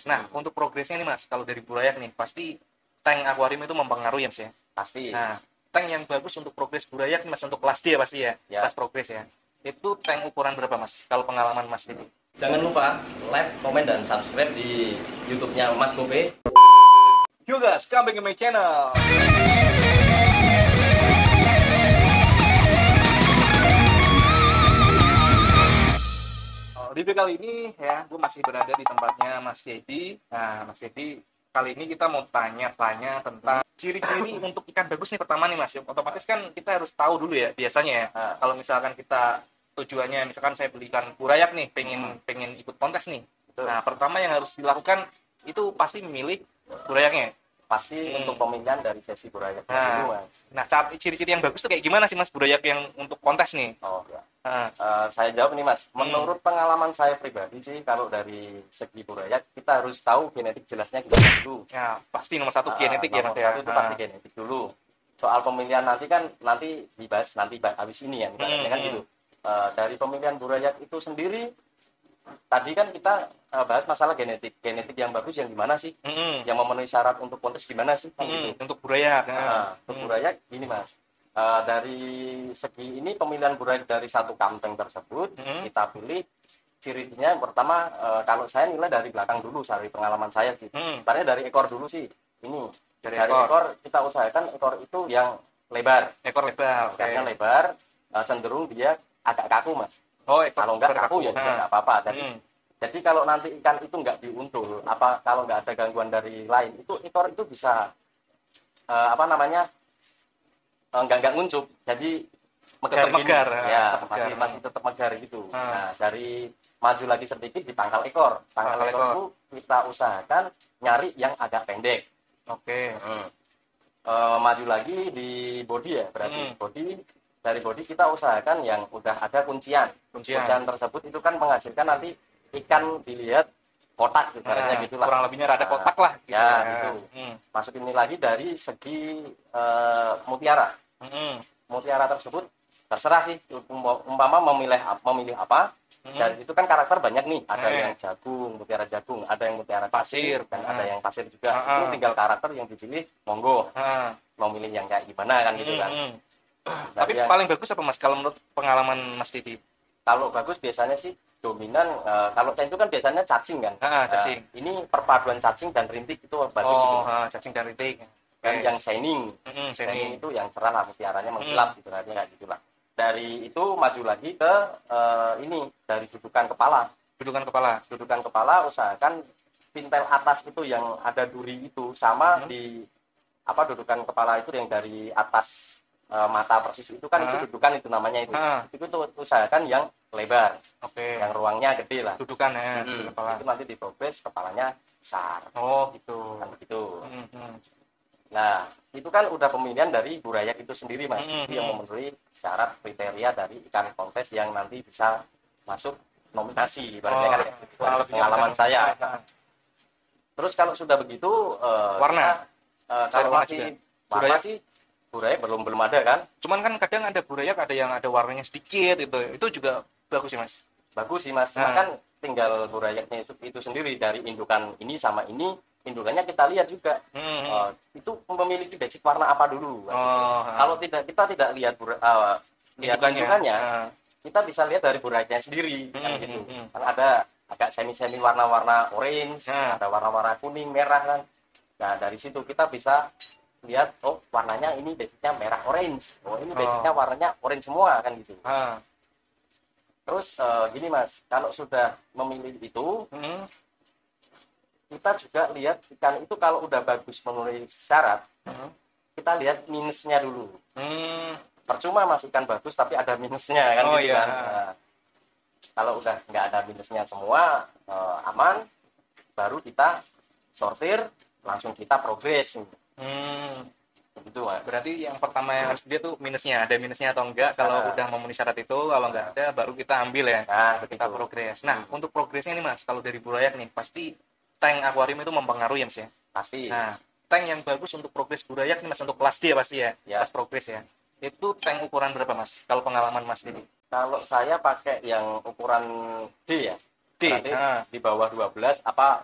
Nah, untuk progresnya nih Mas, kalau dari Burayak nih, pasti tank akuarium itu mempengaruhi ya Mas ya. Pasti. Nah, tank yang bagus untuk progres Burayak nih Mas, untuk kelas D ya pasti ya, Ya. kelas progres ya. Itu tank ukuran berapa Mas, kalau pengalaman Mas ini? Jangan lupa like, komen, dan subscribe di YouTube-nya Mas Kope. Yo guys, come back to my channel. Di video kali ini ya, gue masih berada di tempatnya Mas Dedi. Nah, Mas Dedi, kali ini kita mau tanya-tanya tentang ciri-ciri untuk ikan bagus nih pertama nih Mas. Otomatis kan kita harus tahu dulu ya, biasanya ya. Kalau misalkan kita tujuannya, misalkan saya belikan burayak nih, pengen ikut kontes nih. Nah, pertama yang harus dilakukan itu pasti memilih burayaknya. Pasti untuk pemilihan dari sesi burayak dulu, Mas. Nah, ciri-ciri yang bagus tuh kayak gimana sih Mas burayak yang untuk kontes nih? Oh ya. Saya jawab nih Mas. Menurut pengalaman saya pribadi sih, kalau dari segi burayak kita harus tahu genetik jelasnya gimana dulu. Ya, pasti nomor satu genetik ya Mas ya. Itu pasti genetik dulu. Soal pemilihan nanti dibahas nanti habis ini ya, kan gitu. Dari pemilihan burayak itu sendiri, tadi kan kita bahas masalah genetik yang bagus yang gimana sih, yang memenuhi syarat untuk kontes gimana sih, gitu. Untuk burayak. Untuk burayak gini Mas. Dari segi ini pemilihan burayak dari satu kanteng tersebut, kita pilih cirinya yang pertama, kalau saya nilai dari belakang dulu, dari pengalaman saya sih. Sebenarnya dari ekor dulu sih. Ini dari ekor kita usahakan ekor itu yang lebar. Ekor lebar. Karena lebar, cenderung dia agak kaku Mas. Oh, kalau nggak kaku ya juga nggak apa-apa. Jadi kalau nanti ikan itu nggak diuntul, kalau nggak ada gangguan dari lain, itu ekor itu bisa nggak nguncup, jadi megar, ya masih tetap megar gitu. Nah, dari maju lagi sedikit di pangkal ekor itu kita usahakan nyari yang agak pendek. Maju lagi di body ya, berarti dari body kita usahakan yang udah ada kuncian tersebut, itu kan menghasilkan nanti ikan dilihat kotak ibaratnya gitulah, kurang lebihnya rada kotak lah gitu gitu. Masuk ini lagi dari segi mutiara. Mutiara tersebut terserah sih, umpama memilih apa. Dan itu kan karakter banyak nih, ada yang jagung, mutiara jagung, ada yang mutiara pasir, dan ada yang pasir juga. Itu tinggal karakter yang dipilih, monggo mau milih yang kayak gimana kan gitu kan. Tapi paling bagus apa Mas kalau menurut pengalaman Mas Didi? Kalau bagus biasanya sih dominan, kalau itu kan biasanya cacing kan. Cacing. Ini perpaduan cacing dan rintik itu bagus. Cacing dan rintik. Dan yang shining. Shining itu yang cerah lah, mutiaranya mengkilap gitu, artinya kayak gitulah. Dari itu maju lagi ke dari dudukan kepala. Dudukan kepala usahakan pintel atas itu yang ada duri itu sama di dudukan kepala itu yang dari atas mata persis itu kan, itu dudukan itu namanya itu. Itu usahakan yang lebar. Yang ruangnya gede lah. Dudukan ya. Itu nanti diprogres kepalanya besar. Gitu. Kan begitu. Nah, itu kan udah pemilihan dari burayak itu sendiri Mas. Itu yang memenuhi syarat kriteria dari ikan kontes yang nanti bisa masuk nominasi, ibaratnya kan pengalaman saya. Terus kalau sudah begitu, warna. Kalau warna sih burayak belum ada kan. Cuman kan kadang ada burayak ada yang ada warnanya sedikit itu juga bagus sih Mas. Bagus sih Mas. Cuma kan tinggal burayaknya itu sendiri dari indukan ini sama ini, indukannya kita lihat juga. Itu memiliki basic warna apa dulu. Kalau kita tidak lihat indukannya, kita bisa lihat dari burayaknya sendiri kan gitu. Kan ada agak semi warna-warna orange, ada warna-warna kuning, merah kan. Nah, dari situ kita bisa lihat, warnanya ini basicnya merah orange. Ini basicnya warnanya orange semua kan gitu. Terus gini Mas, kalau sudah memilih itu, kita juga lihat ikan itu kalau udah bagus memenuhi syarat, kita lihat minusnya dulu. Percuma Mas ikan bagus tapi ada minusnya kan gitu kan. Nah, kalau udah nggak ada minusnya semua, aman, baru kita sortir, langsung kita progres. Gitu, Mas. Berarti yang pertama yang harus dilihat tuh minusnya, ada minusnya atau enggak. Kalau udah memenuhi syarat itu, kalau enggak ada baru kita ambil ya. Kita progres. Nah, untuk progresnya nih Mas, kalau dari burayak nih, pasti tank akuarium itu mempengaruhi ya Mas ya. Pasti. Nah, tank yang bagus untuk progres burayak nih Mas, untuk kelas D ya pasti ya. Kelas progres ya. Itu tank ukuran berapa Mas? Kalau pengalaman Mas ini? Kalau saya pakai yang ukuran D ya. D. Di bawah 12 apa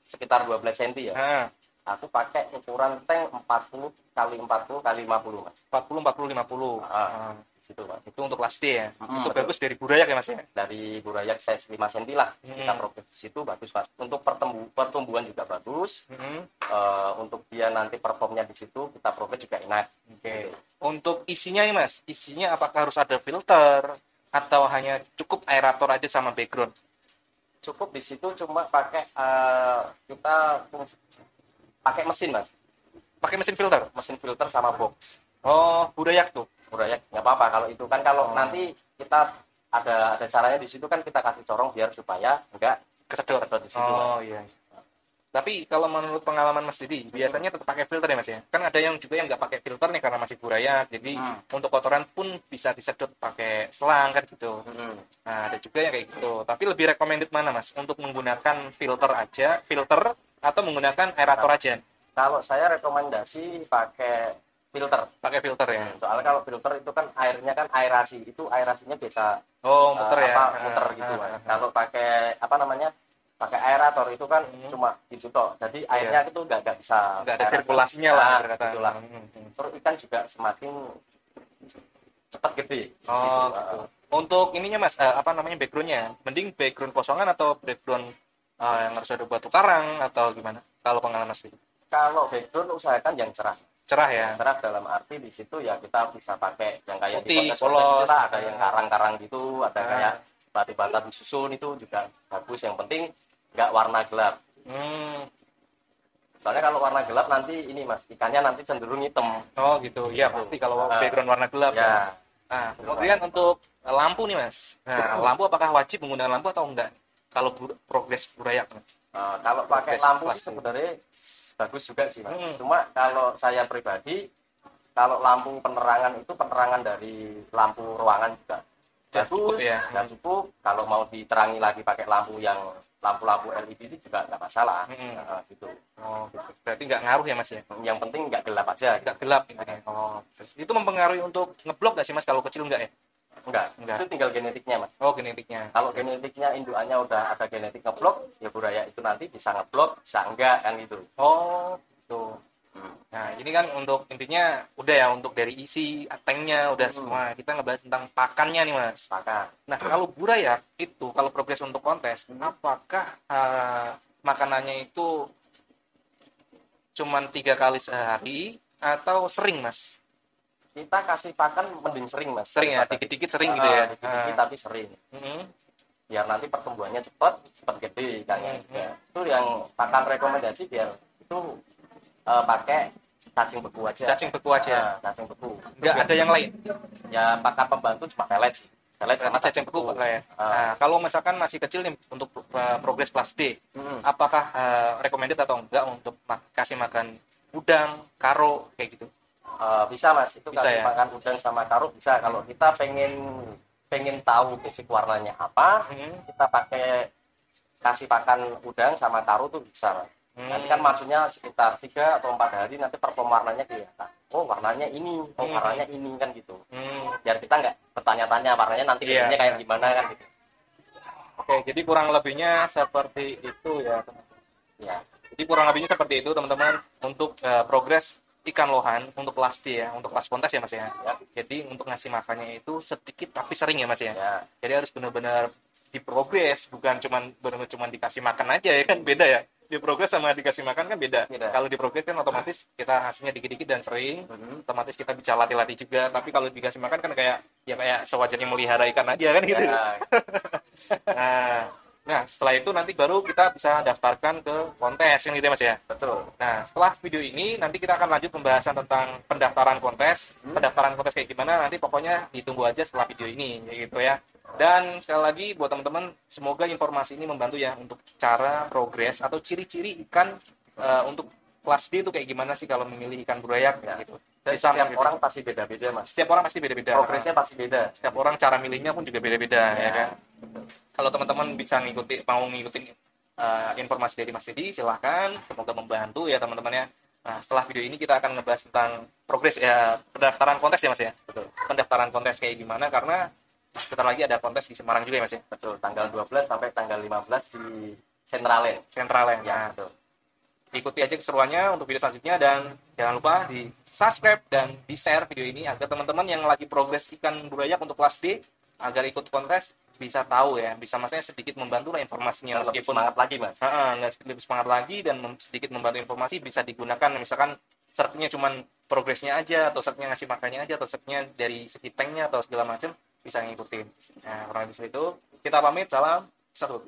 sekitar 12 cm ya. Aku pakai ukuran tank 40 kali 40 kali 50 Mas. 40 50. Gitu Mas. Itu untuk kelas D ya. Itu betul. Bagus dari Burayak ya Mas ya. Dari Burayak size 5 cm lah. Kita progres di situ bagus Mas. Untuk pertumbuhan juga bagus. Untuk dia nanti performnya di situ kita progres juga enak. Oke. Untuk isinya nih Mas, isinya apakah harus ada filter atau hanya cukup aerator aja sama background? Cukup di situ cuma pakai kita pakai mesin Mas. Pakai mesin filter? Mesin filter sama box. Oh, Burayak tuh. Burayak nggak apa-apa kalau itu kan kalau nanti kita ada caranya di situ kan kita kasih corong biar supaya enggak kesedot di situ. Oh iya. Tapi kalau menurut pengalaman Mas Didi, biasanya tetap pakai filter ya Mas ya? Kan ada yang juga yang nggak pakai filter nih karena masih Burayak, jadi untuk kotoran pun bisa disedot pakai selang kan gitu. Nah ada juga yang kayak gitu. Tapi lebih recommended mana Mas? Untuk menggunakan filter atau menggunakan aerator aja? Kalau saya rekomendasi pakai filter. Pakai filter ya. Soalnya kalau filter itu kan airnya kan aerasi. Itu aerasinya bisa muter ya. Muter gitu. Kalau pakai pakai aerator itu kan cuma gitu toh. Jadi airnya itu enggak bisa. Enggak ada sirkulasinya lah gitulah. Terus ikan juga semakin cepat gede. Gitu. Untuk ininya Mas, backgroundnya? Mending background kosongan atau background yang harus ada batu karang atau gimana? Kalau pengalaman Mas? Kalau background usahakan yang cerah. Cerah ya. Cerah dalam arti di situ ya kita bisa pakai yang kayak putih, di polos, ada yang karang-karang gitu, ada kayak batu-batu disusun itu juga bagus. Yang penting nggak warna gelap. Soalnya kalau warna gelap nanti ini Mas, ikannya nanti cenderung hitam. Oh gitu. Ya pasti kalau background warna gelap ya. Nah, kemudian untuk lampu nih Mas. Nah, lampu apakah wajib menggunakan lampu atau enggak? Kalau progres Burayak. Kalau pakai lampu sebenarnya bagus juga sih Mas. Cuma kalau saya pribadi, kalau lampu penerangan itu penerangan dari lampu ruangan juga bagus ya. Dan cukup. Kalau mau diterangi lagi pakai lampu LED itu juga nggak masalah. Gitu. Oh, gitu. Berarti nggak ngaruh ya Mas ya? Yang penting nggak gelap aja. Nggak gelap intinya. Itu mempengaruhi untuk ngeblok nggak sih Mas kalau kecil nggak ya? Enggak. Itu tinggal genetiknya Mas. Oh, genetiknya. Kalau genetiknya indukannya udah ada genetik ngeblok, ya Burayak itu nanti bisa ngeblok, bisa enggak kan gitu. Oh, gitu. Nah, ini kan untuk intinya udah ya, untuk dari isi tanknya udah semua. Kita ngebahas tentang pakannya nih Mas. Pakan. Nah, kalau Burayak itu kalau progres untuk kontes, apakah makanannya itu cuman 3 kali sehari atau sering Mas? Kita kasih pakan mending sering Mas. Sering ya, dikit-dikit sering gitu ya. Dikit-dikit tapi sering. Biar nanti pertumbuhannya cepat gede kayaknya. Itu yang pakan rekomendasi biar itu pakai cacing beku aja. Cacing beku aja. Cacing beku. Enggak ada yang lain. Ya pakan pembantu cuma pelet sih. Pelet sama cacing beku ya. Nah, kalau misalkan masih kecil nih untuk progres kelas D, apakah recommended atau enggak untuk kasih makan udang, karo kayak gitu? Bisa Mas, itu bisa kasih makan udang sama karo bisa. Kalau kita pengen tahu basic warnanya apa, kita kasih pakan udang sama karo tuh bisa Mas. Nanti kan maksudnya sekitar 3 atau 4 hari nanti perform warnanya kelihatan. Oh warnanya ini, warnanya ini kan gitu. Biar kita nggak bertanya-tanya warnanya nanti gedenya kayak gimana kan gitu. Oke, jadi kurang lebihnya seperti itu ya. Jadi kurang lebihnya seperti itu teman-teman untuk progres ikan lohan untuk kelas D ya, untuk kelas kontes ya Mas ya. Jadi untuk ngasih makannya itu sedikit tapi sering ya Mas ya. Jadi harus benar-benar diprogres, bukan cuman dikasih makan aja ya kan, beda ya. Diprogres sama dikasih makan kan beda. Kalau diprogres kan otomatis kita hasilnya dikit-dikit dan sering, otomatis kita bisa latih-latih juga. Tapi kalau dikasih makan kan kayak sewajarnya melihara ikan aja kan gitu. Nah, setelah itu nanti baru kita bisa daftarkan ke kontes yang gitu ya Mas ya. Betul. Nah, setelah video ini nanti kita akan lanjut pembahasan tentang pendaftaran kontes. Pendaftaran kontes kayak gimana nanti pokoknya ditunggu aja setelah video ini kayak gitu ya. Dan sekali lagi buat teman-teman, semoga informasi ini membantu ya untuk cara progres atau ciri-ciri ikan untuk kelas D itu kayak gimana sih kalau memilih ikan Burayak gitu. Dan setiap orang pasti beda-beda Mas. Setiap orang pasti beda-beda. Progresnya pasti beda. Setiap orang cara milihnya pun juga beda-beda ya kan. Kalau teman-teman bisa mau ngikutin informasi dari Mas Didi, silahkan. Semoga membantu ya teman-teman ya. Nah, setelah video ini kita akan ngebahas tentang progres ya, pendaftaran kontes ya Mas ya. Betul. Pendaftaran kontes kayak gimana, karena sebentar lagi ada kontes di Semarang juga ya Mas ya. Betul, tanggal 12 sampai tanggal 15 di Centralen. Centralen. Ya, betul. ikuti aja keseruannya untuk video selanjutnya, dan jangan lupa di subscribe dan di share video ini agar teman-teman yang lagi progres ikan burayak untuk kelas D agar ikut kontes bisa tahu ya, bisa maksudnya sedikit membantu lah informasinya, meskipun semangat lagi mas, lebih semangat lagi dan sedikit membantu informasi bisa digunakan, misalkan sertnya cuman progresnya aja, atau sertnya ngasih makannya aja, atau sertnya dari segi tanknya atau segala macam bisa ngikutin. Nah kurang lebih seperti itu, kita pamit, salam satu.